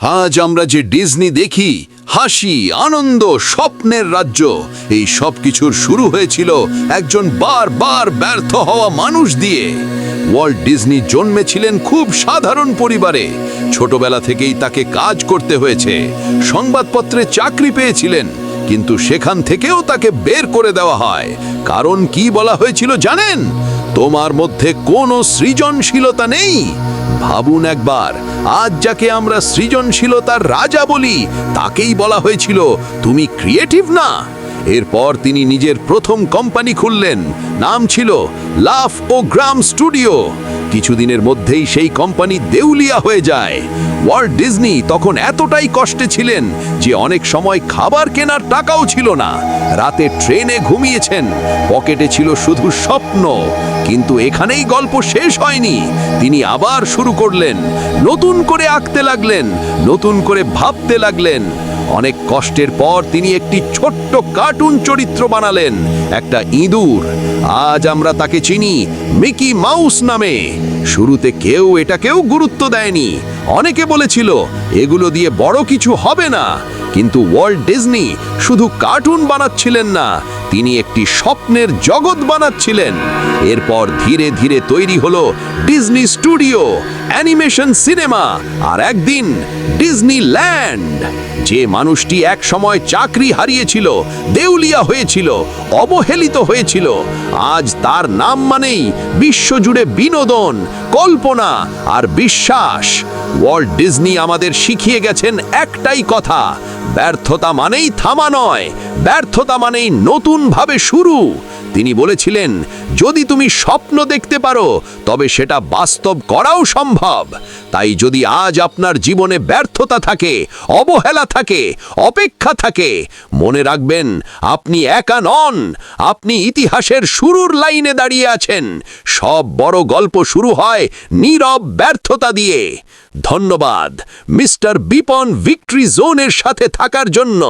আজ আমরা যে ডিজনি দেখি, হাসি, আনন্দ, স্বপ্নের রাজ্য, এই সব কিছুর শুরু হয়েছিল একজন বারবার ব্যর্থ হওয়া মানুষ দিয়ে। ওয়াল্ট ডিজনি জন্মেছিলেন খুব সাধারণ পরিবারে। ছোটবেলা থেকেই তাকে কাজ করতে হয়েছে। সংবাদপত্রে চাকরি পেয়েছিলেন, কিন্তু সেখান থেকেও তাকে বের করে দেওয়া হয়। কারণ কি বলা হয়েছিল জানেন? তোমার মধ্যে কোনো সৃজনশীলতা নেই। ভাবুন একবার, আজ যাকে আমরা সৃজনশীলতার রাজা বলি, তাকেই বলা হয়েছিল তুমি ক্রিয়েটিভ না। এরপর তিনি নিজের প্রথম কোম্পানি খুললেন। নাম ছিল লাফ ও গ্রাম স্টুডিও। কিছুদিনের মধ্যেই সেই কোম্পানি দেউলিয়া হয়ে যায়। ওয়াল্ট ডিজনি তখন এতটাই কষ্টে ছিলেন যে অনেক সময় খাবার কেনার টাকাও ছিল না। রাতে ট্রেনে ঘুমিয়েছেন, পকেটে ছিল শুধু স্বপ্ন। কিন্তু এখানেই গল্প শেষ হয়নি। তিনি আবার শুরু করলেন, নতুন করে আঁকতে লাগলেন, নতুন করে ভাবতে লাগলেন। অনেক কষ্টের পর তিনি একটি ছোট্ট কার্টুন চরিত্র বানালেন, একটা ইঁদুর। আজ আমরা তাকে চিনি মিকি মাউস নামে। শুরুতে কেউ এটাকেও গুরুত্ব দেয়নি। অনেকে বলেছিল এগুলো দিয়ে বড় কিছু হবে না। কিন্তু ওয়াল্ট ডিজনি শুধু কার্টুন বানাচ্ছিলেন না, তিনি একটি স্বপ্নের জগৎ বানাচ্ছিলেন। এরপর ধীরে ধীরে তৈরি হলো ডিজনি স্টুডিও, অ্যানিমেশন সিনেমা, আর একদিন ডিজনিল্যান্ড। যে মানুষটি এক সময় চাকরি হারিয়েছিল, দেউলিয়া হয়েছিল, অবহেলিত হয়েছিল, আজ তার নাম মানেই বিশ্বজুড়ে বিনোদন, কল্পনা আর বিশ্বাস। ওয়াল্ট ডিজনি আমাদের শিখিয়ে গেছেন একটাই কথা, ব্যর্থতা মানেই থামা নয়, ব্যর্থতা মানেই নতুনভাবে শুরু। তিনি বলেছিলেন, যদি তুমি স্বপ্ন দেখতে পারো তবে সেটা বাস্তব করাও সম্ভব। তাই যদি আজ আপনার জীবনে ব্যর্থতা থাকে, অবহেলা থাকে, অপেক্ষা থাকে, মনে রাখবেন আপনি একা নন। আপনি ইতিহাসের শুরুর লাইনে দাঁড়িয়ে আছেন। সব বড় গল্প শুরু হয় নীরব ব্যর্থতা দিয়ে। ধন্যবাদ মিস্টার বিপন ভিক্টরি জোনের সাথে থাকার জন্য।